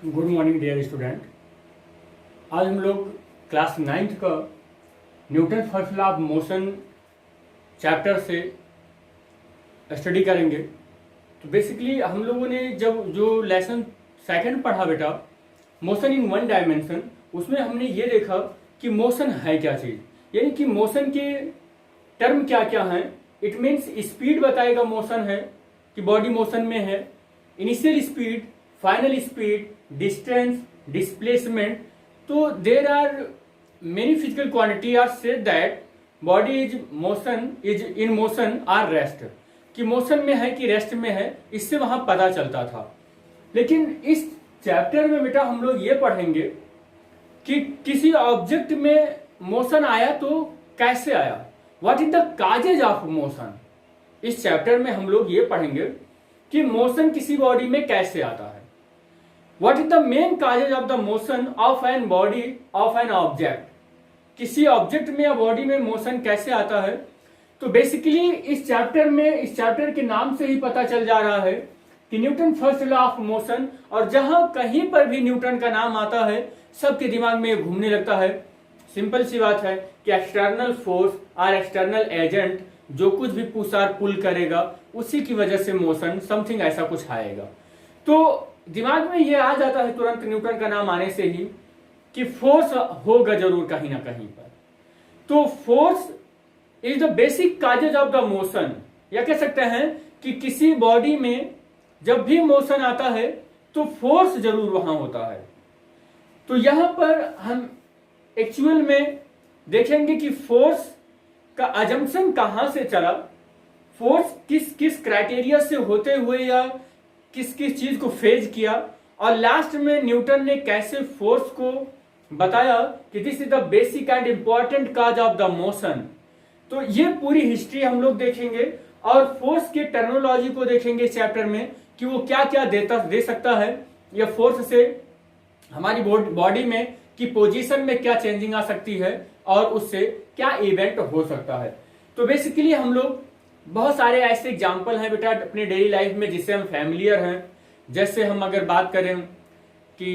Good morning dear student. आज हम लोग क्लास 9th का Newton first law of motion chapter से स्टडी करेंगे। तो बेसिकली हम लोगों ने जब जो लेसन सेकंड पढ़ा बेटा, मोशन इन वन डायमेंशन, उसमें हमने ये देखा कि मोशन है क्या चीज़, यानी कि मोशन के टर्म क्या क्या हैं। इट मीन्स स्पीड बताएगा मोशन है कि बॉडी मोशन में है, initial speed, final speed, distance, displacement. तो there are many physical quantity are said that body is in motion or rest, कि मोशन में है कि रेस्ट में है, इससे वहां पता चलता था। लेकिन इस चैप्टर में बेटा हम लोग ये पढ़ेंगे कि किसी ऑब्जेक्ट में मोशन आया तो कैसे आया, what is the causes of motion. इस चैप्टर में हम लोग ये पढ़ेंगे कि मोशन किसी बॉडी में कैसे आता है, what is the main causes of the motion of an body of an object. किसी ऑब्जेक्ट में या बॉडी में मोशन कैसे आता है। तो बेसिकली इस चैप्टर के नाम से ही पता चल जा रहा है कि Newton first law of motion, और जहां कहीं पर भी न्यूटन का नाम आता है सबके दिमाग में घूमने लगता है। सिंपल सी बात है कि एक्सटर्नल फोर्स और एक्सटर्नल एजेंट जो कुछ भी पुश और पुल करेगा उसी की वजह से मोशन समथिंग ऐसा कुछ आएगा। तो दिमाग में ये आ जाता है तुरंत न्यूटन का नाम आने से ही कि फोर्स होगा जरूर कहीं ना कहीं पर। तो force is the basic causes of the motion, या कह सकते हैं कि किसी बॉडी में जब भी मोशन आता है तो फोर्स जरूर वहां होता है। तो यहां पर हम एक्चुअल में देखेंगे कि फोर्स का अजम्पशन कहां से चला, फोर्स किस किस क्राइटेरिया से होते हुए या किस किस चीज को फेज किया, और लास्ट में न्यूटन ने कैसे फोर्स को बताया कि this is the basic and important cause of the motion. तो ये पूरी हिस्ट्री हम लोग देखेंगे और फोर्स के टर्मिनोलॉजी को देखेंगे इस चैप्टर में कि वो क्या क्या दे सकता है, या फोर्स से हमारी बॉडी में की पोजीशन में क्या चेंजिंग आ सकती है और उससे क्या इवेंट हो सकता है। तो बेसिकली हम लोग बहुत सारे ऐसे एग्जाम्पल हैं बेटा अपने डेली लाइफ में जिससे हम फैमिलियर हैं। जैसे हम अगर बात करें कि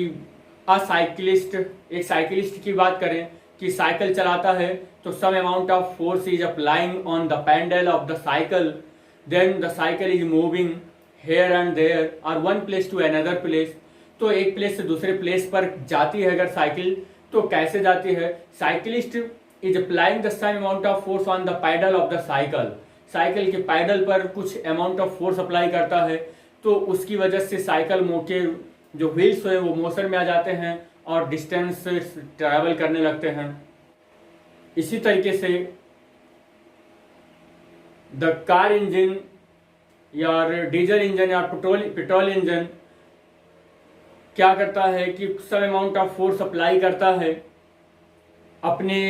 एक साइकिलिस्ट की बात करें कि साइकिल चलाता है तो some amount of force is applying on the pedal of the cycle, then the cycle is moving here and there और one place to another place. तो एक प्लेस से दूसरे प्लेस पर जाती है अगर साइकिल तो कैसे जाती है, cyclist is applying the some amount of force on the pedal of the cycle, cycle के पैडल पर कुछ अमाउंट ऑफ फोर्स अप्लाई करता है तो उसकी वजह से साइकिल के जो व्हील्स हैं वो मोशन में आ जाते हैं और डिस्टेंस ट्रैवल करने लगते हैं। इसी तरीके से द कार इंजन या डीजल इंजन या पेट्रोल इंजन क्या करता है कि some amount of force apply करता है अपने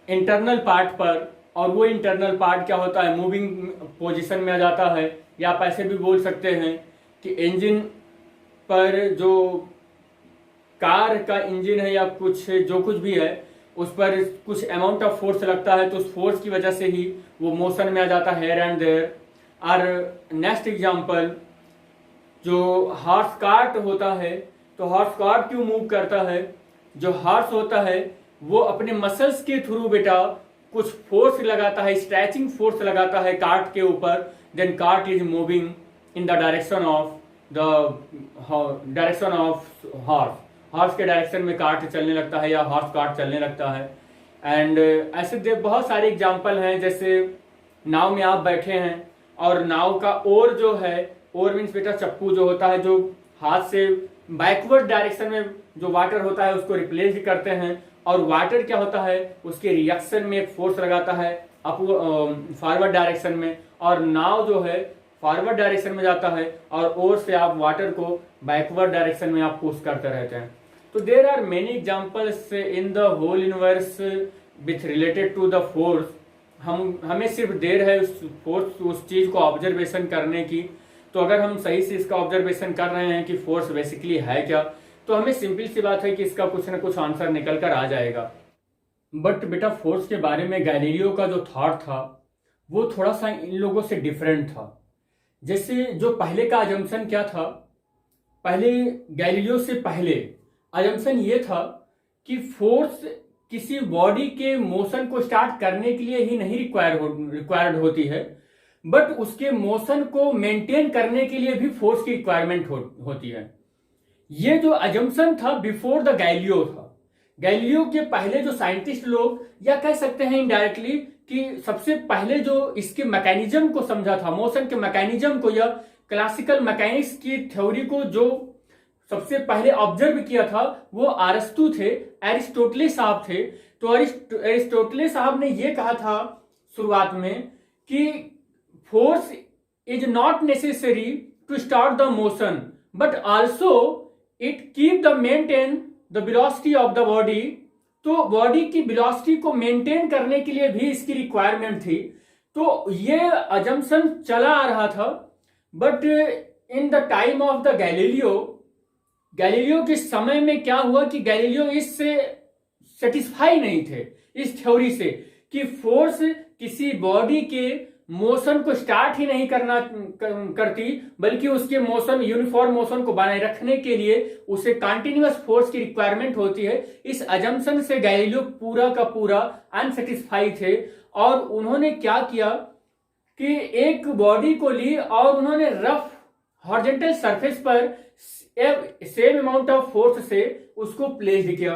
इंटरनल पार्ट पर, और वो इंटरनल पार्ट क्या होता है, मूविंग पोजीशन में आ जाता है। या आप ऐसे भी बोल सकते हैं कि इंजन पर जो कार का इंजन है या कुछ जो कुछ भी है उस पर कुछ अमाउंट ऑफ फोर्स लगता है तो उस फोर्स की वजह से ही वो मोशन में आ जाता है हेयर एंड देयर। और नेक्स्ट एग्जांपल जो हॉर्स कार्ट होता है, तो हॉर्स कार्ट क्यों मूव करता है, जो हॉर्स होता है वो अपने मसल्स के थ्रू बेटा कुछ फोर्स लगाता है, स्ट्रेचिंग फोर्स लगाता है कार्ट के ऊपर, then cart is moving in the direction of horse के डायरेक्शन में कार्ट चलने लगता है या हॉर्स कार्ट चलने लगता है। एंड ऐसे बहुत सारे एग्जांपल हैं। जैसे नाव में आप बैठे हैं और नाव का ओर जो है, ओर मीन्स बेटा चप्पू जो होता है जो हाथ से बैकवर्ड डायरेक्शन में जो वाटर होता है उसको रिप्लेस करते हैं, और वाटर क्या होता है उसके रिएक्शन में एक फोर्स लगाता है फॉरवर्ड डायरेक्शन में, और नाव जो है फॉरवर्ड डायरेक्शन में जाता है और ओर से आप वाटर को बैकवर्ड डायरेक्शन में आप पुश करते रहते हैं। तो there are many examples in the whole universe with related to the force. हमें सिर्फ देर है उस चीज को ऑब्जर्वेशन करने की। तो अगर हम सही से इसका ऑब्जर्वेशन कर रहे हैं कि फोर्स बेसिकली है क्या, तो हमें सिंपल सी बात है कि इसका कुछ ना कुछ आंसर निकल कर आ जाएगा। बट बेटा फोर्स के बारे में गैलीलियो का जो थॉट था वो थोड़ा सा इन लोगों से डिफरेंट था। जैसे जो पहले का अजम्पशन क्या था पहले गैलीलियो से पहले अजम्पशन ये था कि फोर्स किसी बॉडी के मोशन को स्टार्ट करने के लिए ही नहीं रिक्वायर्ड होती है, बट उसके मोशन को मेंटेन करने के लिए भी फोर्स की रिक्वायरमेंट होती है। ये जो अजम्पशन था बिफोर द गैलीलियो था। गैलीलियो के पहले जो साइंटिस्ट लोग, या कह सकते हैं इनडायरेक्टली कि सबसे पहले जो इसके मैकेनिज्म को समझा था, मोशन के मैकेनिज्म को या क्लासिकल मैकेनिक्स की थ्योरी को जो सबसे पहले ऑब्जर्व किया था, वो अरस्तु थे, एरिस्टोटले साहब थे। तो एरिस्टोटले साहब ने ये कहा था शुरुआत में कि force is not necessary to start the motion, but also it keep the maintain the velocity of the body. तो बॉडी की वेलोसिटी को मेंटेन करने के लिए भी इसकी रिक्वायरमेंट थी। तो ये अजम्पशन चला आ रहा था, but in the time of the Galileo के समय में क्या हुआ कि गैलीलियो इससे सेटिस्फाई नहीं थे, इस थ्योरी से, कि फोर्स किसी बॉडी के मोशन को स्टार्ट ही नहीं करती, बल्कि उसके मोशन, यूनिफॉर्म मोशन को बनाए रखने के लिए उसे कंटिन्यूअस फोर्स की रिक्वायरमेंट होती है। इस अजम्पशन से गैलीलियो पूरा का पूरा अनसेटिस्फाई थे, और उन्होंने क्या किया कि एक बॉडी को ली और उन्होंने रफ हॉरिजॉन्टल सरफेस पर सेम अमाउंट ऑफ फोर्स से उसको प्लेस्ड किया।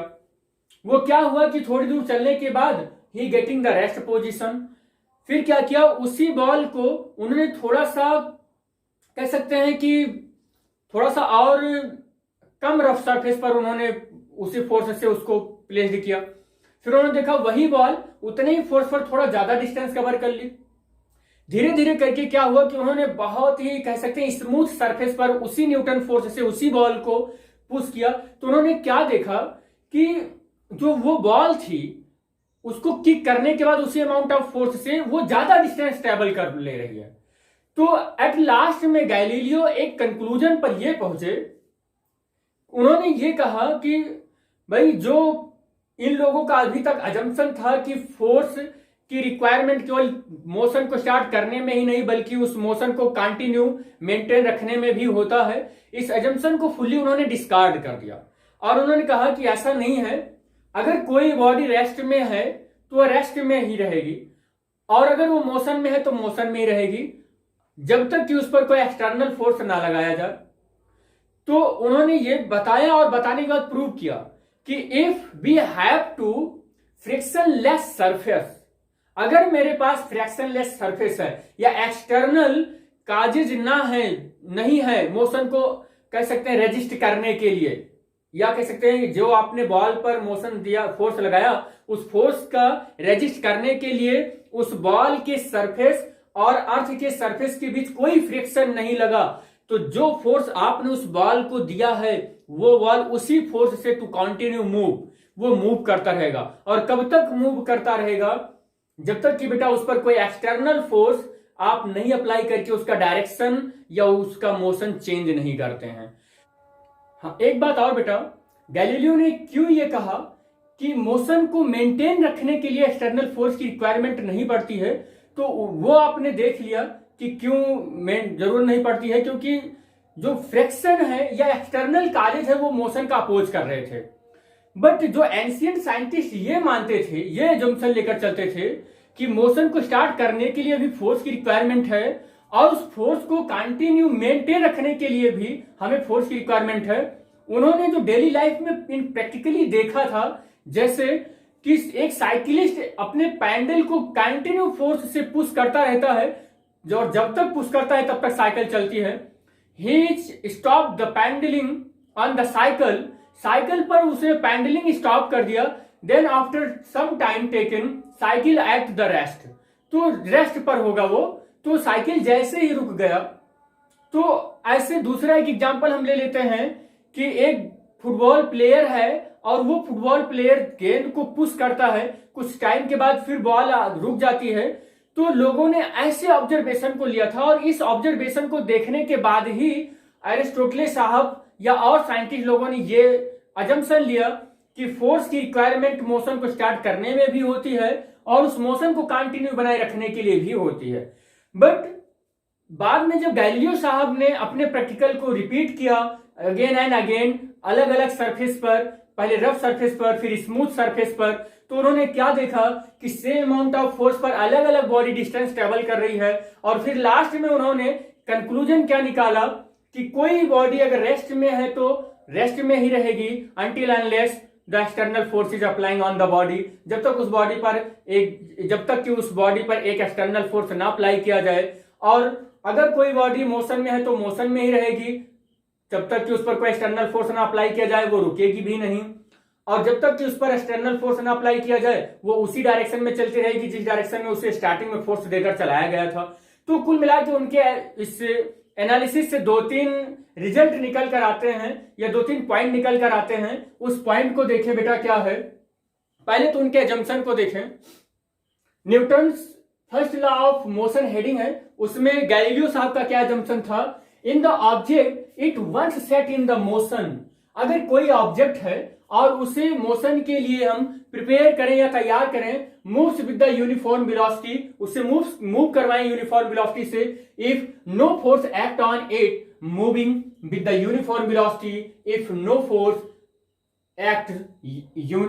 वो क्या हुआ कि थोड़ी दूर चलने के बाद ही गेटिंग द रेस्ट पोजीशन, फिर क्या किया, उसी बॉल को उन्होंने थोड़ा सा, कह सकते हैं कि थोड़ा सा और कम रफ सरफेस पर उन्होंने उसी फोर्स से उसको प्लेस्ड किया। फिर उन्होंने देखा वही बॉल उतने ही फोर्स पर थोड़ा ज्यादा डिस्टेंस कवर कर ली। धीरे धीरे करके क्या हुआ कि उन्होंने बहुत ही, कह सकते हैं, स्मूथ सरफेस पर उसी न्यूटन फोर्स से उसी बॉल को पुश किया। तो उन्होंने क्या देखा कि जो वो बॉल थी उसको किक करने के बाद उसी अमाउंट ऑफ फोर्स से वो ज्यादा डिस्टेंस ट्रेवल कर ले रही है। तो एट लास्ट में गैलीलियो एक कंक्लूजन पर ये पहुंचे, उन्होंने ये कहा कि भाई जो इन लोगों का अभी तक अजम्पशन था कि फोर्स की रिक्वायरमेंट केवल मोशन को स्टार्ट करने में ही नहीं बल्कि उस मोशन को कंटिन्यू मेंटेन रखने में भी होता है, इस अजम्पशन को फुल्ली उन्होंने डिस्कार्ड कर दिया। और उन्होंने कहा कि ऐसा नहीं है, अगर कोई बॉडी रेस्ट में है तो वह रेस्ट में ही रहेगी, और अगर वो मोशन में है तो मोशन में ही रहेगी, जब तक कि उस पर कोई एक्सटर्नल फोर्स ना लगाया जाए। तो उन्होंने ये बताया और बताने के बाद प्रूव किया कि if we have two frictionless surface, अगर मेरे पास फ्रिक्शनलेस सरफेस है या एक्सटर्नल काजेज नहीं है मोशन को, कह सकते हैं, रेजिस्ट करने के लिए, या कह सकते हैं जो आपने बॉल पर मोशन दिया, फोर्स लगाया, उस फोर्स का रेजिस्ट करने के लिए उस बॉल के सरफेस और अर्थ के सरफेस के बीच कोई फ्रिक्शन नहीं लगा, तो जो फोर्स आपने उस बॉल को दिया है वो बॉल उसी फोर्स से टू कंटिन्यू वो मूव करता रहेगा। और कब तक मूव करता रहेगा? जब तक कि बेटा उस पर कोई एक्सटर्नल फोर्स आप नहीं अप्लाई करके उसका डायरेक्शन या उसका मोशन चेंज नहीं करते हैं। हाँ, एक बात और बेटा, गैलीलियो ने क्यों ये कहा कि मोशन को मेंटेन रखने के लिए एक्सटर्नल फोर्स की रिक्वायरमेंट नहीं पड़ती है, तो वो आपने देख लिया कि क्यों जरूर नहीं पड़ती है, क्योंकि जो फ्रिक्शन है या एक्सटर्नल काजेज है वो मोशन का अपोज कर रहे थे। बट जो एंशिएंट साइंटिस्ट ये मानते थे, ये जम्पशन लेकर चलते थे कि मोशन को स्टार्ट करने के लिए भी फोर्स की रिक्वायरमेंट है और उस फोर्स को कंटिन्यू मेंटेन रखने के लिए भी हमें फोर्स की रिक्वायरमेंट है। उन्होंने जो डेली लाइफ में इन प्रैक्टिकली देखा था, जैसे कि एक साइकिलिस्ट अपने पैडल को कंटिन्यू फोर्स से पुश करता रहता है, जो जब तक पुश करता है तब तक साइकिल चलती है। He stop the pedalling on the cycle पर उसने पैडलिंग स्टॉप कर दिया। Then after some time taken cycle at the rest, तो रेस्ट पर होगा वो, तो साइकिल जैसे ही रुक गया। तो ऐसे दूसरा एक एग्जांपल हम ले लेते हैं कि एक फुटबॉल प्लेयर है और वो फुटबॉल प्लेयर गेंद को पुश करता है, कुछ टाइम के बाद फिर बॉल रुक जाती है। तो लोगों ने ऐसे ऑब्जर्वेशन को लिया था और इस ऑब्जर्वेशन को देखने के बाद ही एरिस्टोटले साहब या और साइंटिस्ट लोगों ने ये अजम्पशन लिया कि फोर्स की रिक्वायरमेंट मोशन को स्टार्ट करने में भी होती है और उस मोशन को कंटिन्यू बनाए रखने के लिए भी होती है। बट बाद में जब गैलीलियो साहब ने अपने प्रैक्टिकल को रिपीट किया अगेन एंड अगेन अलग अलग सरफेस पर, पहले रफ सरफेस पर फिर स्मूथ सरफेस पर, तो उन्होंने क्या देखा कि सेम अमाउंट ऑफ फोर्स पर अलग अलग बॉडी डिस्टेंस ट्रेवल कर रही है। और फिर लास्ट में उन्होंने कंक्लूजन क्या निकाला कि कोई बॉडी अगर रेस्ट में है तो रेस्ट में ही रहेगी until unless the external force is applying on the body, जब तक उस बॉडी पर एक एक्सटर्नल फोर्स ना अप्लाई किया जाए। और अगर कोई बॉडी मोशन में है तो मोशन में ही रहेगी, जब तक कि उस पर कोई एक्सटर्नल फोर्स ना अप्लाई किया जाए वो रुकेगी भी नहीं। और जब तक कि उस पर एक्सटर्नल फोर्स ना अप्लाई किया जाए वो उसी डायरेक्शन में चलती रहेगी जिस डायरेक्शन में उसे स्टार्टिंग में फोर्स देकर चलाया गया था। तो कुल मिला के उनके इस एनालिसिस से 2-3 रिजल्ट निकल कर आते हैं या 2-3 पॉइंट निकल कर आते हैं। उस पॉइंट को देखें बेटा क्या है। पहले तो उनके एजम्पशन को देखें। Newton's first law of motion heading है, उसमें गैलीलियो साहब का क्या एजम्पशन था, in the object it once set in the motion. अगर कोई ऑब्जेक्ट है और उसे मोशन के लिए हम प्रिपेयर करें या तैयार करें, moves with the uniform velocity, उसे मूव करवाएं यूनिफॉर्म वेलोसिटी से, if no force act on it moving with the uniform velocity, if no force act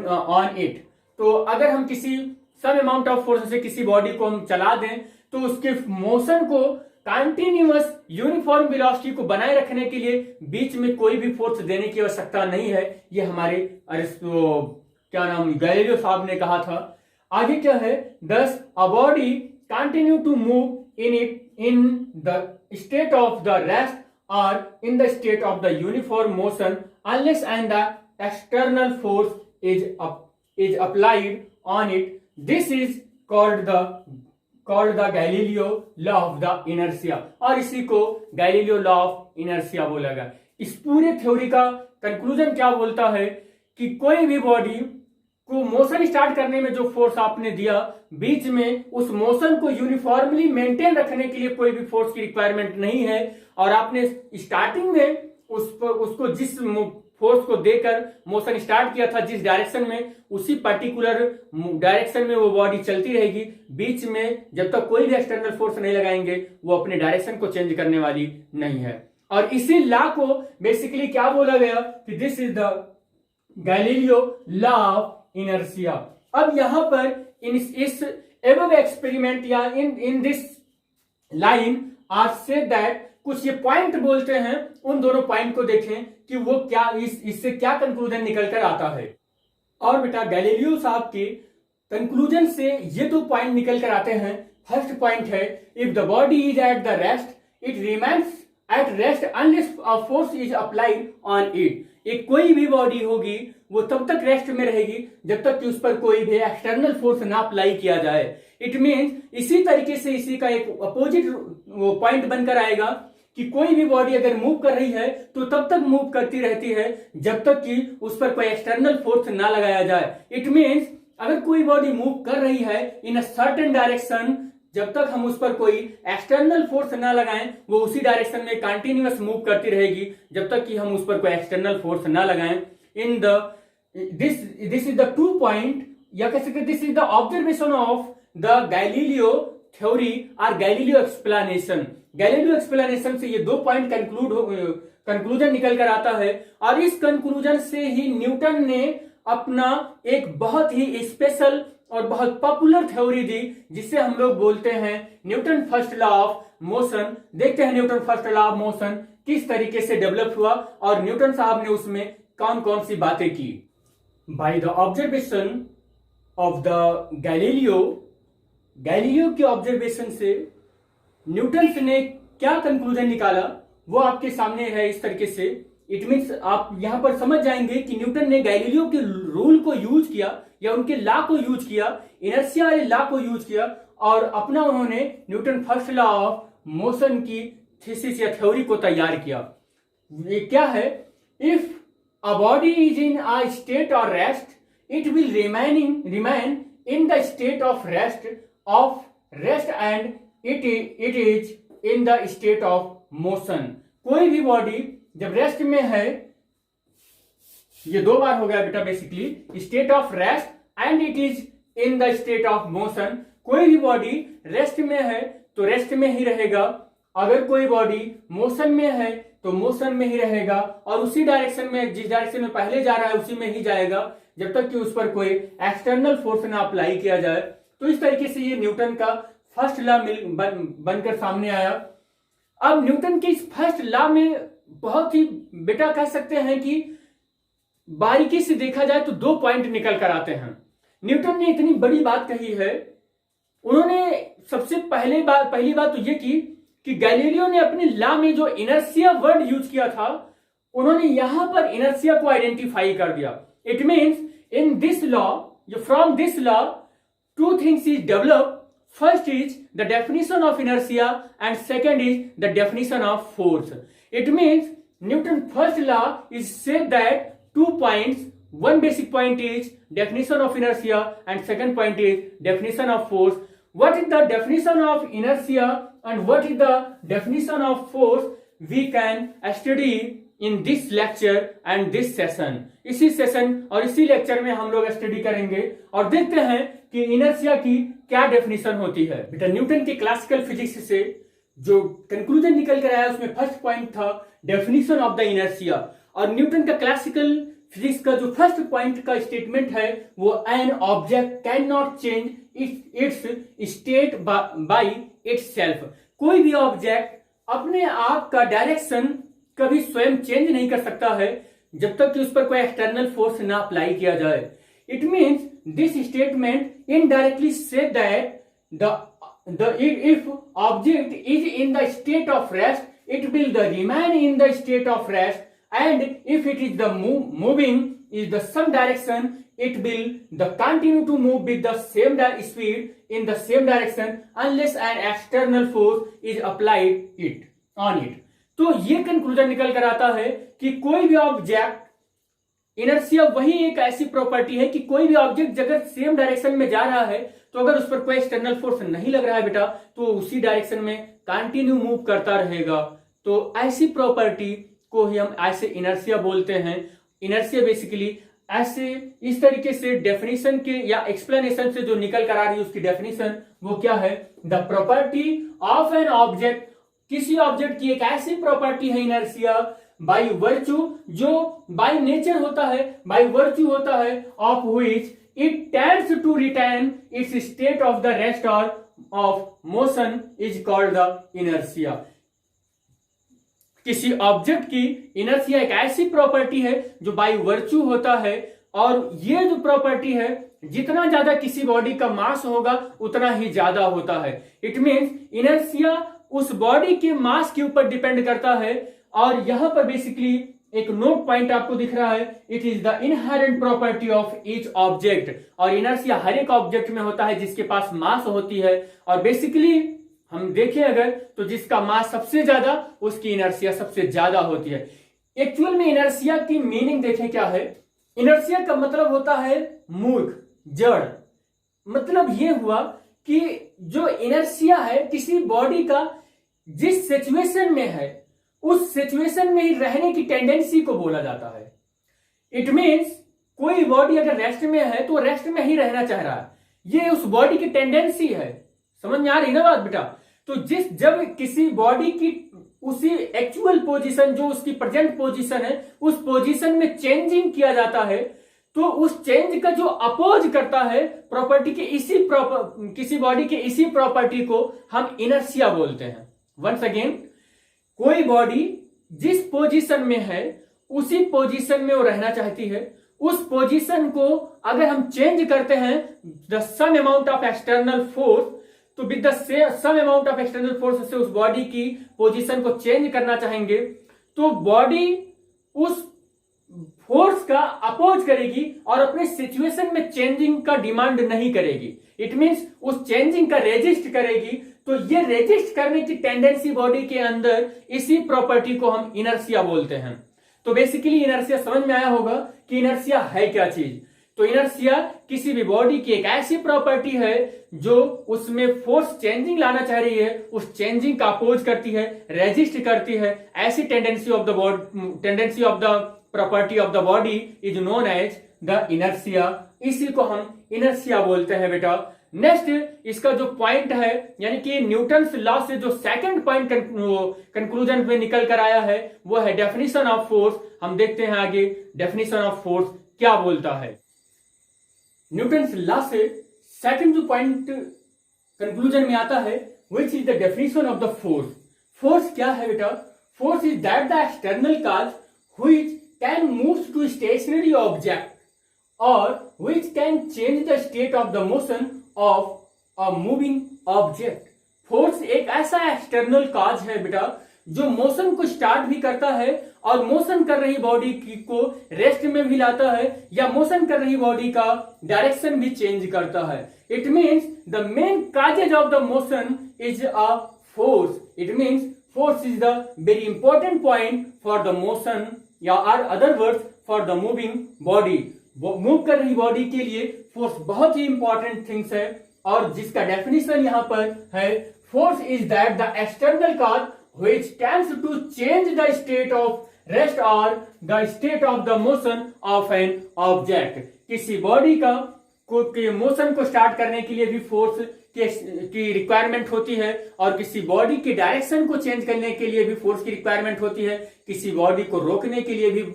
on it. तो अगर हम किसी सम अमाउंट ऑफ फोर्स से किसी बॉडी को हम चला दें तो उसके मोशन को कंटिन्यूअस यूनिफॉर्म वेलोसिटी को बनाए रखने के लिए बीच में कोई भी फोर्स देने की आवश्यकता नहीं है। ये हमारे क्या नाम गैलीलियो साहब ने कहा था। आगे क्या है, thus a body continue to move in the state of the rest और in the state of the uniform motion unless and the external force is applied on it. This is called the Galileo law of the inertia, और इसी को Galileo law of inertia बोला गया। इस पूरे theory का conclusion क्या बोलता है कि कोई भी बॉडी को मोशन स्टार्ट करने में जो फोर्स आपने दिया, बीच में उस मोशन को यूनिफॉर्मली मेंटेन रखने के लिए कोई भी फोर्स की रिक्वायरमेंट नहीं है। और आपने स्टार्टिंग में उसको जिस फोर्स को देकर मोशन स्टार्ट किया था जिस डायरेक्शन में, उसी पर्टिकुलर डायरेक्शन में वो बॉडी चलती रहेगी। बीच में जब तक कोई भी एक्सटर्नल फोर्स नहीं लगाएंगे वो अपने डायरेक्शन को चेंज करने वाली नहीं है। और इसी लॉ को बेसिकली क्या बोला गया कि this is the Galileo law of inertia. अब यहां पर इस एबव एक्सपेरिमेंट या इन दिस लाइन आर से दैट कुछ ये पॉइंट बोलते हैं, उन दोनों पॉइंट को देखें कि वो क्या इससे क्या कंक्लूजन निकल कर आता है। और बेटा गैलीलियो साहब के कंक्लूजन से ये 2 पॉइंट निकल कर आते हैं। फर्स्ट पॉइंट है, if the body is eight the rest it remains at rest unless a force is applied on it. एक कोई भी बॉडी होगी वो तब तक रेस्ट में रहेगी जब तक कि उस पर कोई भी एक्सटर्नल फोर्स ना अप्लाई किया जाए। इट मीन्स इसी तरीके से इसी का एक अपोजिट पॉइंट बनकर आएगा कि कोई भी बॉडी अगर मूव कर रही है तो तब तक मूव करती रहती है जब तक कि उस पर कोई एक्सटर्नल फोर्स ना लगाया जाए। इट मीन्स अगर कोई बॉडी मूव कर रही है इन अ सर्टेन डायरेक्शन, जब तक हम उस पर कोई एक्सटर्नल फोर्स ना लगाएं वो उसी डायरेक्शन में कंटिन्यूअस मूव करती रहेगी जब तक कि हम उस पर कोई एक्सटर्नल फोर्स ना लगाएं। In the this is the 2 point, या कह सकते this is the observation of the Galileo theory और गैलीलियो एक्सप्लेनेशन। गैलीलियो एक्सप्लेनेशन से ये 2 पॉइंट कंक्लूजन निकल कर आता है। और इस कंक्लूजन से ही न्यूटन ने अपना एक बहुत ही स्पेशल और बहुत पॉपुलर थ्योरी दी जिसे हम लोग बोलते हैं Newton first law of motion. देखते हैं Newton first law of motion किस तरीके से डेवलप हुआ और न्यूटन साहब ने उसमें कौन कौन सी बातें की। By the observation of the Galileo के ऑब्जर्वेशन से न्यूटन ने क्या कंक्लूजन निकाला वो आपके सामने है इस तरीके से। इट मीन्स आप यहां पर समझ जाएंगे कि न्यूटन ने गैलीलियो के रूल को यूज किया या उनके लॉ को यूज किया, इनर्शिया वाले लॉ को यूज किया और अपना उन्होंने Newton first law of motion की थीसिस या थ्योरी को तैयार किया। ये क्या है, if a body is in a state of rest it will remain in the state of rest and it is in the state of motion. कोई भी बॉडी जब रेस्ट में है, ये 2 बार हो गया बेटा basically, state of rest and it is in the state of motion. कोई भी बॉडी रेस्ट में है तो रेस्ट में ही रहेगा, अगर कोई बॉडी मोशन में है तो मोशन में ही रहेगा और उसी डायरेक्शन में, जिस डायरेक्शन में पहले जा रहा है उसी में ही जाएगा जब तक कि उस पर कोई एक्सटर्नल फोर्स ना अप्लाई किया जाए। तो इस तरीके से ये न्यूटन का फर्स्ट लॉ बनकर सामने आया। अब न्यूटन के इस फर्स्ट लॉ में बहुत ही बेटा कह सकते हैं कि बारीकी से देखा जाए तो 2 पॉइंट निकल कर आते हैं। न्यूटन ने इतनी बड़ी बात कही है, उन्होंने सबसे पहली बात तो ये की कि गैलीलियो ने अपने लॉ में जो इनर्शिया वर्ड यूज किया था, उन्होंने यहां पर इनर्शिया को आइडेंटिफाई कर दिया। It means in this law, from this law 2 things is developed. First is the definition of inertia and second is the definition of force. It means Newton's first law is said that 2 points, one basic point is definition of inertia and second point is definition of force. What is the definition of inertia and what is the definition of force we can study in this lecture and this session. इसी session और इसी lecture में हम लोग study करेंगे और देखते हैं कि इनर्शिया की क्या डेफिनेशन होती है। बेटा न्यूटन के क्लासिकल फिजिक्स से जो कंक्लूजन निकल कर आया उसमें फर्स्ट पॉइंट था डेफिनेशन ऑफ द इनर्शिया, और न्यूटन का क्लासिकल फिजिक्स का जो फर्स्ट पॉइंट का स्टेटमेंट है वो an object can not change it's state by itself. कोई भी ऑब्जेक्ट अपने आप का डायरेक्शन कभी स्वयं चेंज नहीं कर सकता है जब तक कि उस पर कोई एक्सटर्नल फोर्स ना अप्लाई किया जाए। It means this statement indirectly say that if object is in the state of rest, it will remain in the state of rest, and if it is the moving is the some direction, it will continue to move with the same speed in the same direction unless an external force is applied on it. तो ये conclusion निकल कर आता है कि कोई भी object, inertia वही एक ऐसी प्रॉपर्टी है कि कोई भी ऑब्जेक्ट अगर सेम डायरेक्शन में जा रहा है तो अगर उस पर कोई एक्सटर्नल फोर्स नहीं लग रहा है बेटा तो उसी डायरेक्शन में कंटिन्यू मूव करता रहेगा। तो ऐसी प्रॉपर्टी को ही हम ऐसे इनर्शिया बोलते हैं। इनर्शिया बेसिकली ऐसे इस तरीके से डेफिनेशन के या एक्सप्लेनेशन से जो निकल कर आ रही है उसकी डेफिनेशन वो क्या है, the property of an object, किसी ऑब्जेक्ट की एक ऐसी प्रॉपर्टी है इनर्शिया बाय वर्च्यू, जो बाय नेचर होता है, बाय वर्च्यू होता है of which it tends to retain its state of the rest और of motion is called the inertia. किसी ऑब्जेक्ट की इनर्शिया एक ऐसी प्रॉपर्टी है जो बाय वर्च्यू होता है, और ये जो प्रॉपर्टी है जितना ज्यादा किसी बॉडी का मास होगा उतना ही ज्यादा होता है। इट मीन्स इनर्शिया उस बॉडी के मास के ऊपर डिपेंड करता है। और यहां पर बेसिकली एक नोट पॉइंट आपको दिख रहा है, it is the inherent property of each object, और इनर्शिया हर एक ऑब्जेक्ट में होता है जिसके पास मास होती है। और बेसिकली हम देखें अगर तो जिसका मास सबसे ज्यादा उसकी इनर्शिया सबसे ज्यादा होती है। एक्चुअल में इनर्शिया की मीनिंग देखें क्या है। इनर्शिया का मतलब होता है मूर्ख, जड़। मतलब ये हुआ कि जो इनर्शिया है किसी बॉडी का जिस सिचुएशन में है उस सिचुएशन में ही रहने की टेंडेंसी को बोला जाता है। इट मीन्स कोई बॉडी अगर रेस्ट में है तो रेस्ट में ही रहना चाह रहा है, ये उस बॉडी की टेंडेंसी है। समझ में आ रही ना बात बेटा। तो जब किसी बॉडी की उसी एक्चुअल पोजीशन जो उसकी प्रेजेंट पोजीशन है उस पोजीशन में चेंजिंग किया जाता है तो उस चेंज का जो अपोज करता है प्रॉपर्टी के किसी बॉडी के इसी प्रॉपर्टी को हम इनर्शिया बोलते हैं। वंस अगेन, कोई बॉडी जिस पोजीशन में है उसी पोजीशन में वो रहना चाहती है। उस पोजीशन को अगर हम चेंज करते हैं the some amount of external force, तो with the some amount of external force से उस बॉडी की पोजीशन को चेंज करना चाहेंगे तो बॉडी उस फोर्स का अपोज करेगी और अपने सिचुएशन में चेंजिंग का डिमांड नहीं करेगी। इट मींस उस चेंजिंग का रेजिस्ट करेगी। तो ये रेजिस्ट करने की टेंडेंसी बॉडी के अंदर, इसी प्रॉपर्टी को हम इनर्शिया बोलते हैं। तो बेसिकली इनर्शिया समझ में आया होगा कि इनर्शिया है क्या चीज। तो इनर्शिया किसी भी बॉडी की एक ऐसी प्रॉपर्टी है जो उसमें फोर्स चेंजिंग लाना चाह रही है, उस चेंजिंग का अपोज करती है, रेजिस्ट करती है। ऐसी tendency of the property of the body is known as the inertia. इसी को हम इनर्शिया बोलते हैं बेटा। नेक्स्ट इसका जो पॉइंट है यानी कि न्यूटन्स लॉ से जो सेकंड पॉइंट कंक्लूजन में निकल कर आया है वो है डेफिनेशन ऑफ फोर्स। हम देखते हैं आगे डेफिनेशन ऑफ फोर्स क्या बोलता है। न्यूटन्स लॉ से सेकंड जो पॉइंट कंक्लूजन में आता है which is the definition of the force. Force क्या है बेटा? Force is that the external cause which can move to stationary object or which can change the state of the motion of a moving object। Force एक ऐसा external काज है बेटा जो motion को start भी करता है और मोशन कर रही बॉडी को रेस्ट में भी लाता है या मोशन कर रही बॉडी का डायरेक्शन भी चेंज करता है। It means the main causes of the motion is a force. It means force is the very important point for the motion या or other words for the moving body. Move कर रही body के लिए force बहुत ही important things है और जिसका definition यहां पर है force is that the external cause which tends to change the state of rest और the state of the motion of an object. किसी बॉडी का मोशन को स्टार्ट करने के लिए भी फोर्स की रिक्वायरमेंट होती है और किसी बॉडी के डायरेक्शन को चेंज करने के लिए भी फोर्स की रिक्वायरमेंट होती है। किसी बॉडी को रोकने के लिए भी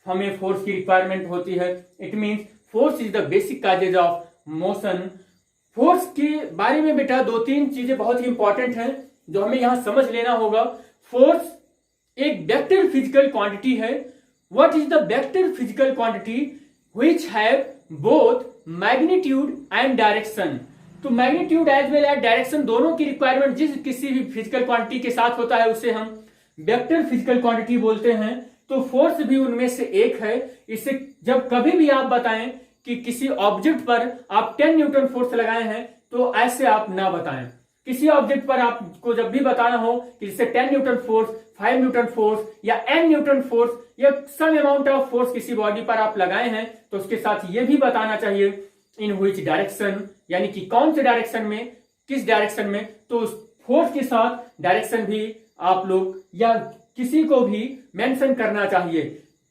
हमें फोर्स की रिक्वायरमेंट होती है। It means force is the basic causes of motion. Force के बारे में बेटा दो तीन चीजें बहुत ही इंपॉर्टेंट हैं जो हमें यहां समझ लेना होगा। फोर्स एक वेक्टर फिजिकल क्वांटिटी है। What is the vector physical quantity which have both magnitude and direction. तो magnitude as well as direction दोनों की रिक्वायरमेंट जिस किसी भी फिजिकल क्वांटिटी के साथ होता है उसे हम वेक्टर फिजिकल क्वांटिटी बोलते हैं। तो फोर्स भी उनमें से एक है। इसे जब कभी भी आप बताएं कि किसी ऑब्जेक्ट पर आप 10 न्यूटन फोर्स लगाए हैं तो ऐसे आप ना बताएं। किसी ऑब्जेक्ट पर आपको जब भी बताना हो कि जैसे 10 न्यूटन फोर्स, 5 न्यूटन फोर्स या n न्यूटन फोर्स या सम अमाउंट ऑफ फोर्स किसी बॉडी पर आप लगाए हैं तो उसके साथ ये भी बताना चाहिए इन व्हिच डायरेक्शन, यानी कि कौन से डायरेक्शन में, किस डायरेक्शन में। तो फोर्स के साथ डायरेक्शन भी आप लोग या किसी को भी मेंशन करना चाहिए।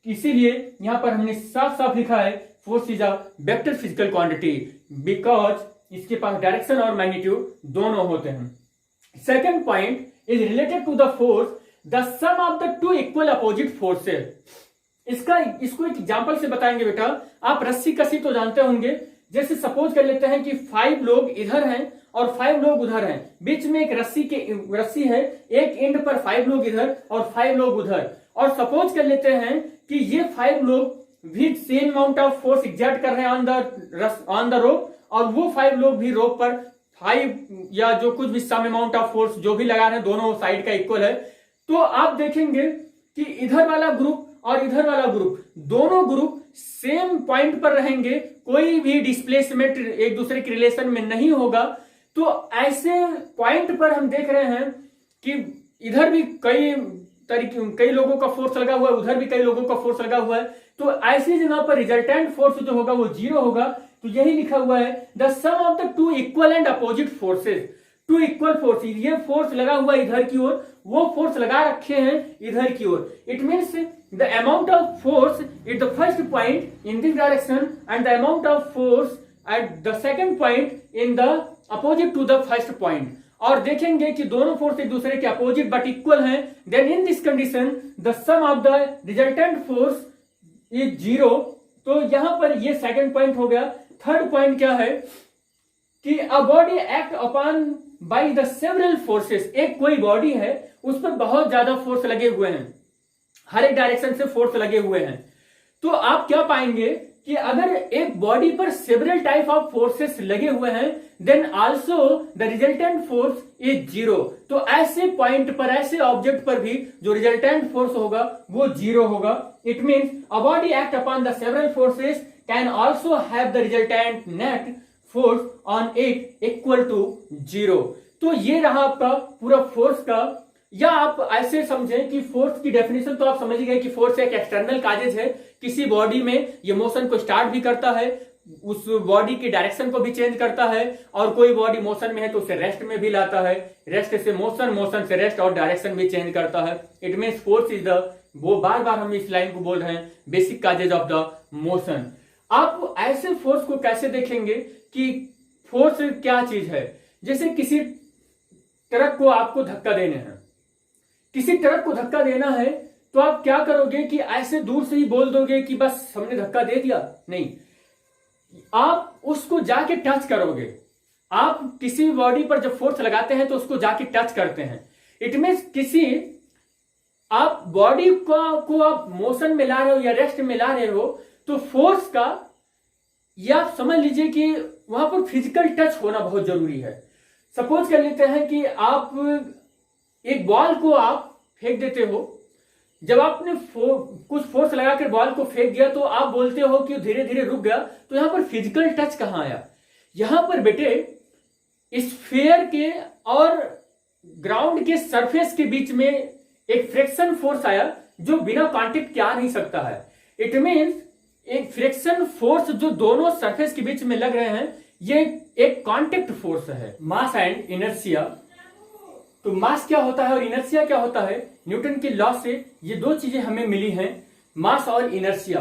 इसीलिए यहां पर हमने साफ साफ लिखा है force is a vector physical quantity because इसके पास डायरेक्शन और मैग्नीट्यूड दोनों होते हैं। Second point is related to the force the sum of the two equal opposite forces. इसको एक एग्जांपल से बताएंगे बेटा। आप रस्सी कसी तो जानते होंगे। जैसे सपोज कर लेते हैं कि 5 लोग इधर हैं और 5 लोग उधर हैं। बीच में एक रस्सी है, एक एंड पर 5 लोग इधर और 5 लोग उधर। और सपोज कर लेते हैं कि ये 5 लोग भी same amount of force exert कर रहे हैं ऑन द रोप और वो 5 लोग भी रोप पर 5 या जो कुछ भी सम अमाउंट ऑफ फोर्स जो भी लगा रहे हैं दोनों साइड का इक्वल है। तो आप देखेंगे कि इधर वाला ग्रुप और इधर वाला ग्रुप दोनों ग्रुप सेम पॉइंट पर रहेंगे। कोई भी डिस्प्लेसमेंट एक दूसरे के रिलेशन में नहीं होगा। तो ऐसे पॉइंट पर हम देख रहे हैं कि इधर भी कई लोगों का फोर्स लगा हुआ है, उधर भी कई लोगों का फोर्स लगा हुआ है। तो ऐसी जगह पर रिजल्टेंट फोर्स जो होगा वो 0 होगा। तो यही लिखा हुआ है the sum of the two equal and opposite forces. Two equal forces, ये फोर्स लगा हुआ है इधर की ओर, वो फोर्स लगा रखे हैं इधर की ओर। It means the amount of force at the first point in this direction and the amount of force at the second point in the opposite to the first point. और देखेंगे कि दोनों फोर्स एक दूसरे के अपोजिट बट इक्वल हैं। Then in this condition the sum of the resultant force is 0। तो यहां पर ये सेकंड पॉइंट हो गया। थर्ड पॉइंट क्या है कि अ body act upon by the several forces. एक कोई बॉडी है उस पर बहुत ज्यादा फोर्स लगे हुए हैं, हर एक डायरेक्शन से फोर्स लगे हुए हैं। तो आप क्या पाएंगे कि अगर एक बॉडी पर सेवरल टाइप ऑफ फोर्सेस लगे हुए हैं then also the resultant force is 0। तो ऐसे पॉइंट पर, ऐसे ऑब्जेक्ट पर भी जो रिजल्टेंट फोर्स होगा वो 0 होगा। It means a body act upon the several forces can also have the resultant net force on it equal to 0। तो ये रहा आपका पूरा फोर्स का। या आप ऐसे समझें कि फोर्स की डेफिनेशन तो आप समझ गए कि फोर्स एक एक्सटर्नल काजेज है। किसी बॉडी में ये मोशन को स्टार्ट भी करता है, उस बॉडी की डायरेक्शन को भी चेंज करता है और कोई बॉडी मोशन में है तो उसे रेस्ट में भी लाता है, रेस्ट से मोशन, मोशन से रेस्ट और डायरेक्शन भी चेंज करता है। It means force is the, वो बार बार हम इस लाइन को बोल रहे हैं, basic causes of the motion. आप ऐसे फोर्स को कैसे देखेंगे कि फोर्स क्या चीज है। जैसे किसी ट्रक को आपको धक्का देने हैं, किसी ट्रक को धक्का देना है तो आप क्या करोगे कि ऐसे दूर से ही बोल दोगे कि बस हमने धक्का दे दिया, नहीं, आप उसको जाके टच करोगे। आप किसी बॉडी पर जब फोर्स लगाते हैं तो उसको जाके टच करते हैं। इट मीन्स किसी आप बॉडी को आप मोशन में ला रहे हो या रेस्ट में ला रहे हो तो फोर्स का ये आप समझ लीजिए कि वहां पर फिजिकल टच होना बहुत जरूरी है। सपोज कर लेते हैं कि आप एक बॉल को आप फेंक देते हो, जब आपने कुछ फोर्स लगाकर बॉल को फेंक दिया तो आप बोलते हो कि धीरे धीरे रुक गया, तो यहां पर फिजिकल टच कहां आया। यहां पर बेटे स्फीयर के और ग्राउंड के सरफेस के बीच में एक फ्रिक्शन फोर्स आया जो बिना कांटेक्ट के आ नहीं सकता है। इट मीन्स एक फ्रिक्शन फोर्स जो दोनों सरफेस के बीच में लग रहे हैं, ये एक कांटेक्ट फोर्स है। मास एंड इनर्शिया, तो मास क्या होता है और इनर्शिया क्या होता है, न्यूटन के लॉ से ये दो चीजें हमें मिली हैं, मास और इनर्शिया।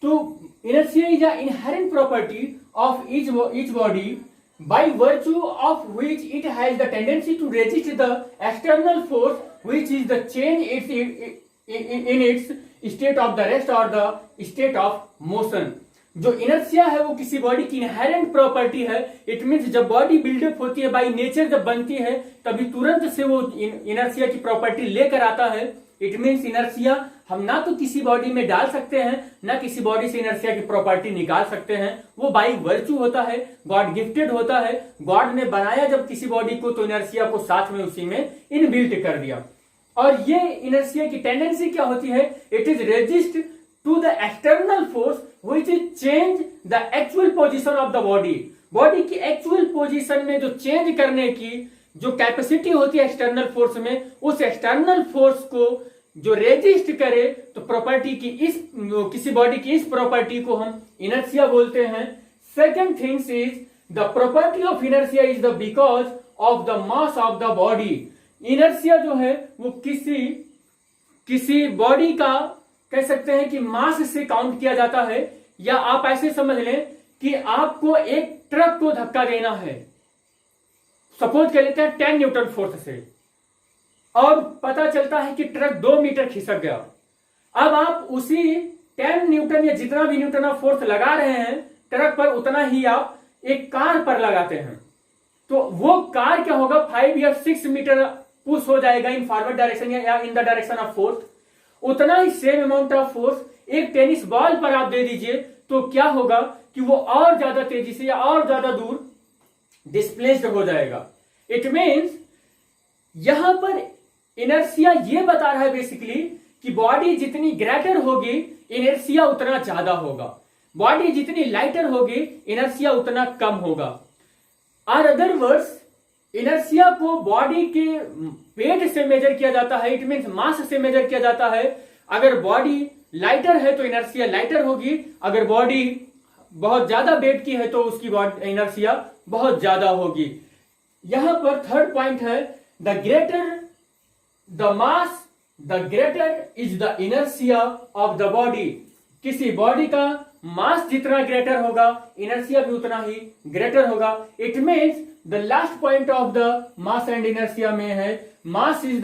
तो inertia is a inherent property of each body by virtue of which it has the tendency to resist the external force which is the change in its state of the rest or the state of motion। जो inertia है वो किसी body की inherent property है। It means जब body buildup होती है, by nature जब बनती है, तभी तुरंत से वो इनर्शिया की प्रॉपर्टी लेकर आता है। इट मीन्स इनर्शिया हम ना तो किसी बॉडी में डाल सकते हैं, ना किसी बॉडी से इनर्शिया की प्रॉपर्टी निकाल सकते हैं। वो बाई वर्चू होता है, गॉड गिफ्टेड होता है। गॉड ने बनाया जब किसी बॉडी को तो इनर्शिया को साथ में उसी में इनबिल्ट कर दिया। और ये इनर्शिया की टेंडेंसी क्या होती है, it is resist to the external force which is change the actual position of the body. Body की एक्चुअल पोजीशन में जो चेंज करने की जो कैपेसिटी होती है एक्सटर्नल फोर्स में, उस एक्सटर्नल फोर्स को जो रेजिस्ट करे तो प्रॉपर्टी की किसी बॉडी की इस प्रॉपर्टी को हम इनर्शिया बोलते हैं। Second things is the property of inertia is the because of the mass of the body. Inertia जो है वो किसी बॉडी का कह सकते हैं कि मास से काउंट किया जाता है। या आप ऐसे समझ लें कि आपको एक ट्रक को धक्का देना है, सपोज कर लेते हैं 10 न्यूटन फोर्स से, और पता चलता है कि ट्रक 2 मीटर खिसक गया। अब आप उसी 10 न्यूटन या जितना भी न्यूटन ऑफ फोर्स लगा रहे हैं ट्रक पर, उतना ही आप एक कार पर लगाते हैं, तो वो कार क्या होगा, 5 या 6 मीटर पुश हो जाएगा इन फॉरवर्ड डायरेक्शन या इन द डायरेक्शन ऑफ फोर्स। उतना ही सेम अमाउंट ऑफ फोर्स एक टेनिस बॉल पर आप दे दीजिए तो क्या होगा कि वो और ज्यादा तेजी से या और ज्यादा दूर डिस्प्लेस्ड हो जाएगा। इट मीन्स यहां पर इनर्शिया ये बता रहा है बेसिकली कि बॉडी जितनी ग्रेटर होगी इनर्शिया उतना ज्यादा होगा, बॉडी जितनी लाइटर होगी इनर्शिया उतना कम होगा। और अदर वर्ड्स इनर्शिया को बॉडी के वेट से मेजर किया जाता है, इट मीन्स मास से मेजर किया जाता है। अगर बॉडी लाइटर है तो इनर्शिया लाइटर होगी, अगर बॉडी बहुत ज्यादा वेट की है तो उसकी इनर्शिया बहुत ज्यादा होगी। यहां पर थर्ड पॉइंट है, the greater the mass the greater is the inertia of the body. किसी बॉडी का मास जितना ग्रेटर होगा इनर्शिया भी उतना ही ग्रेटर होगा। It means the last point of the mass and inertia में है, mass is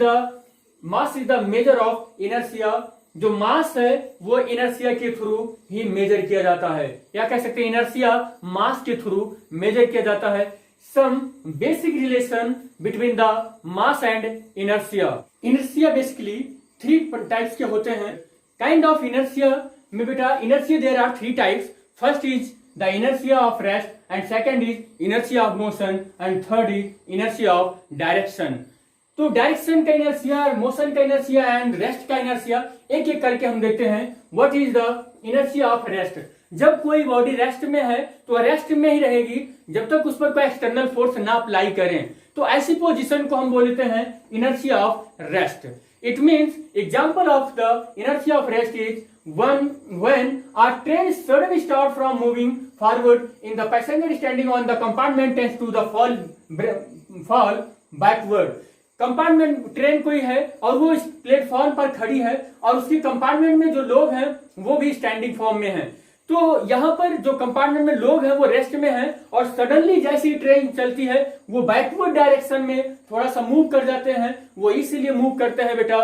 the measure of inertia. जो मास है वो इनर्शिया के थ्रू ही मेजर किया जाता है, या कह सकते हैं इनर्शिया मास के थ्रू मेजर किया जाता है। Some basic relation between the mass and inertia. Inertia basically 3 types के होते हैं। काइंड ऑफ इनर्शिया में बेटा inertia there are 3 types. First is the inertia of rest and second is inertia of motion and third is inertia of direction. तो direction का inertia, motion का inertia and rest का inertia एक एक करके हम देखते हैं। What is the inertia of rest? जब कोई बॉडी रेस्ट में है तो रेस्ट में ही रहेगी जब तक उस पर कोई एक्सटर्नल फोर्स ना अप्लाई करें, तो ऐसी पोजीशन को हम बोलते हैं inertia of rest. It means example of the inertia of rest is when a train suddenly start from moving forward in the passenger standing on the compartment tends to the fall backward। Compartment train कोई है और वो इस platform पर खड़ी है और उसकी कंपार्टमेंट में जो लोग हैं वो भी स्टैंडिंग फॉर्म में हैं, तो यहाँ पर जो कंपार्टमेंट में लोग हैं वो रेस्ट में हैं और सडनली जैसी ट्रेन चलती है वो बैकवर्ड डायरेक्शन में थोड़ा सा मूव कर जाते हैं। वो इसीलिए मूव करते हैं बेटा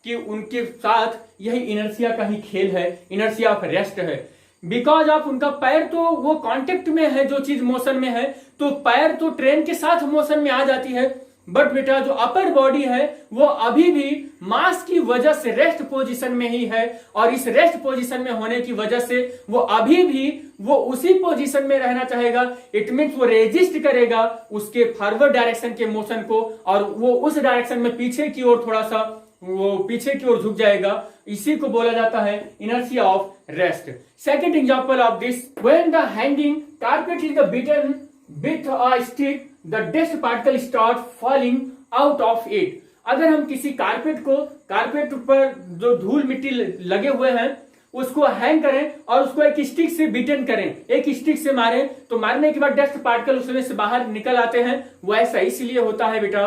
कि उनके साथ यही इनर्शिया का ही खेल है, इनर्शिया ऑफ रेस्ट है। बिकॉज ऑफ उनका पैर तो वो कांटेक्ट में है, जो चीज मोशन में है तो पैर तो ट्रेन के साथ मोशन में आ जाती है, बट बेटा जो अपर बॉडी है वो अभी भी मास की वजह से रेस्ट पोजीशन में ही है और इस रेस्ट पोजीशन में होने की वजह से वो अभी भी वो उसी पोजीशन में रहना चाहेगा। इट मीन्स वो रेजिस्ट करेगा उसके फॉरवर्ड डायरेक्शन के मोशन को और वो उस डायरेक्शन में पीछे की ओर थोड़ा सा वो पीछे की ओर झुक जाएगा। इसी को बोला जाता है inertia of rest. Second example of this, when the hanging carpet is the beaten with a stick, the dust particle start falling out of it। अगर हम किसी कारपेट पर जो धूल मिट्टी लगे हुए हैं उसको हैंग करें और उसको एक स्टिक से बीटन करें, एक स्टिक से मारें, तो मारने के बाद डस्ट पार्टिकल उसमें से बाहर निकल आते हैं। वो ऐसा इसलिए होता है बेटा,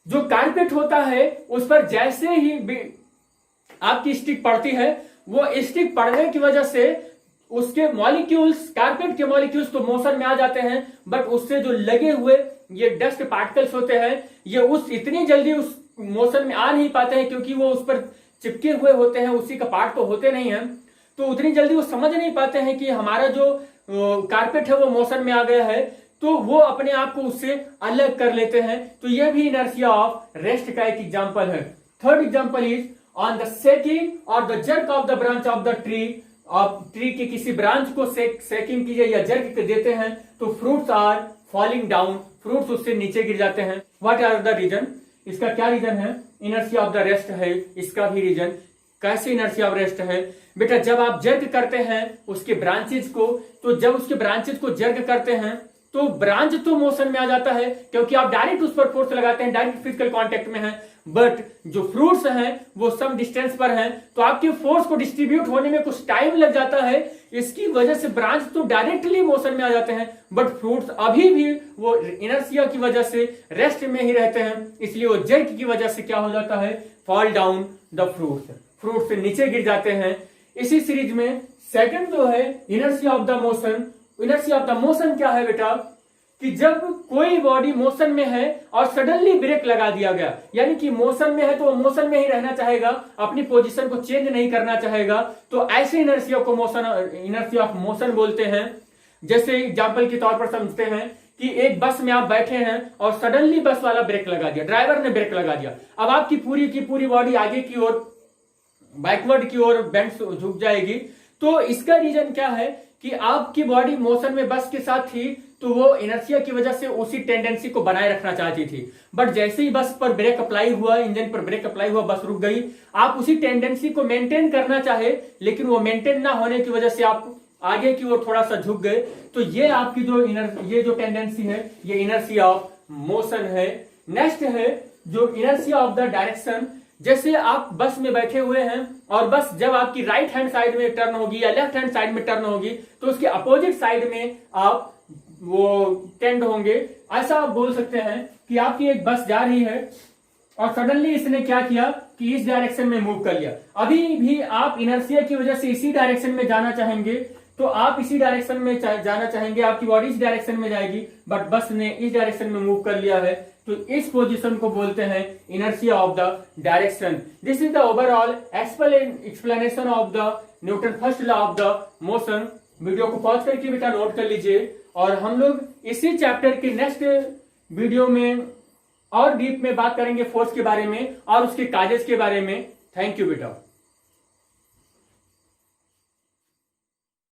जो कारपेट होता है उस पर जैसे ही आपकी स्टिक पड़ती है वो स्टिक पड़ने की वजह से उसके मॉलिक्यूल्स, कारपेट के मॉलिक्यूल्स तो मोशन में आ जाते हैं, बट उससे जो लगे हुए ये डस्ट पार्टिकल्स होते हैं ये इतनी जल्दी उस मोशन में आ नहीं पाते हैं क्योंकि वो उस पर चिपके हुए होते हैं, उसी का पार्ट तो होते नहीं हैं, तो उतनी जल्दी वो समझ नहीं पाते हैं कि हमारा जो कारपेट है वो मोशन में आ गया है, तो वो अपने आप को उससे अलग कर लेते हैं। तो यह भी इनर्शिया ऑफ रेस्ट का एक एग्जाम्पल है। Third example is on the shaking और the jerk of the branch of the tree. आप ट्री के किसी ब्रांच को सेकिंग कीजिए या जर्क देते हैं तो fruits are falling down, fruits उससे नीचे गिर जाते हैं। What are the reason? इसका क्या रीजन है? इनर्शिया ऑफ द रेस्ट है इसका भी रीजन। कैसे इनर्शिया ऑफ रेस्ट है बेटा? जब आप जर्क करते हैं उसके ब्रांचेज को, तो जब उसके ब्रांचेज को जर्क करते हैं तो ब्रांच तो मोशन में आ जाता है क्योंकि आप डायरेक्ट उस पर फोर्स लगाते हैं, डायरेक्ट फिजिकल कांटेक्ट में है, बट जो फ्रूट्स हैं वो सम डिस्टेंस पर हैं, तो आपके फोर्स को डिस्ट्रीब्यूट होने में कुछ टाइम लग जाता है। इसकी वजह से ब्रांच तो डायरेक्टली मोशन में आ जाते हैं, बट फ्रूट्स अभी भी वो इनर्शिया की वजह से रेस्ट में ही रहते हैं, इसलिए वो जर्क की वजह से क्या हो जाता है? फॉल डाउन द फ्रूट्स से नीचे गिर जाते हैं। इसी सीरीज में सेकंड जो है inertia of the motion. Inertia of the motion क्या है बेटा? कि जब कोई बॉडी मोशन में है और सडनली ब्रेक लगा दिया गया, यानी कि मोशन में है तो वो मोशन में ही रहना चाहेगा, अपनी पोजीशन को चेंज नहीं करना चाहेगा, तो ऐसे इनर्शिया को इनर्शिया ऑफ मोशन बोलते हैं। जैसे एग्जांपल के तौर पर समझते हैं कि एक बस में आप बैठे हैं और सडनली बस वाला ब्रेक लगा दिया, ड्राइवर ने ब्रेक लगा दिया, अब आपकी पूरी की पूरी बॉडी आगे की ओर, बैकवर्ड की ओर बेंड झुक जाएगी। तो इसका रीजन क्या है कि आपकी बॉडी मोशन में बस के साथ थी तो वो इनर्शिया की वजह से उसी टेंडेंसी को बनाए रखना चाहती थी, बट जैसे ही बस पर ब्रेक अप्लाई हुआ, इंजन पर ब्रेक अप्लाई हुआ, बस रुक गई। आप उसी टेंडेंसी को मेंटेन करना चाहे लेकिन वो मेंटेन ना होने की वजह से आप आगे की ओर थोड़ा सा झुक गए, तो ये आपकी ये जो टेंडेंसी है ये इनर्शिया ऑफ मोशन है। नेक्स्ट है जो इनर्शिया ऑफ द डायरेक्शन। जैसे आप बस में बैठे हुए हैं और बस जब आपकी राइट हैंड साइड में टर्न होगी या लेफ्ट हैंड साइड में टर्न होगी तो उसके अपोजिट साइड में आप वो टेंड होंगे। ऐसा आप बोल सकते हैं कि आपकी एक बस जा रही है और सडनली इसने क्या किया कि इस डायरेक्शन में मूव कर लिया। अभी भी आप इनर्शिया की वजह से इसी डायरेक्शन में जाना चाहेंगे, तो आप इसी डायरेक्शन में जाना चाहेंगे, आपकी बॉडी इस डायरेक्शन में जाएगी, बट बस ने इस डायरेक्शन में मूव कर लिया है, तो इस पोजीशन को बोलते हैं inertia of the direction. This is the overall explanation of the Newton first law of the motion. Video को पॉज करके बेटा नोट कर लीजिए और हम लोग इसी चैप्टर के नेक्स्ट वीडियो में और डीप में बात करेंगे फोर्स के बारे में और उसके काजेस के बारे में। थैंक यू बेटा।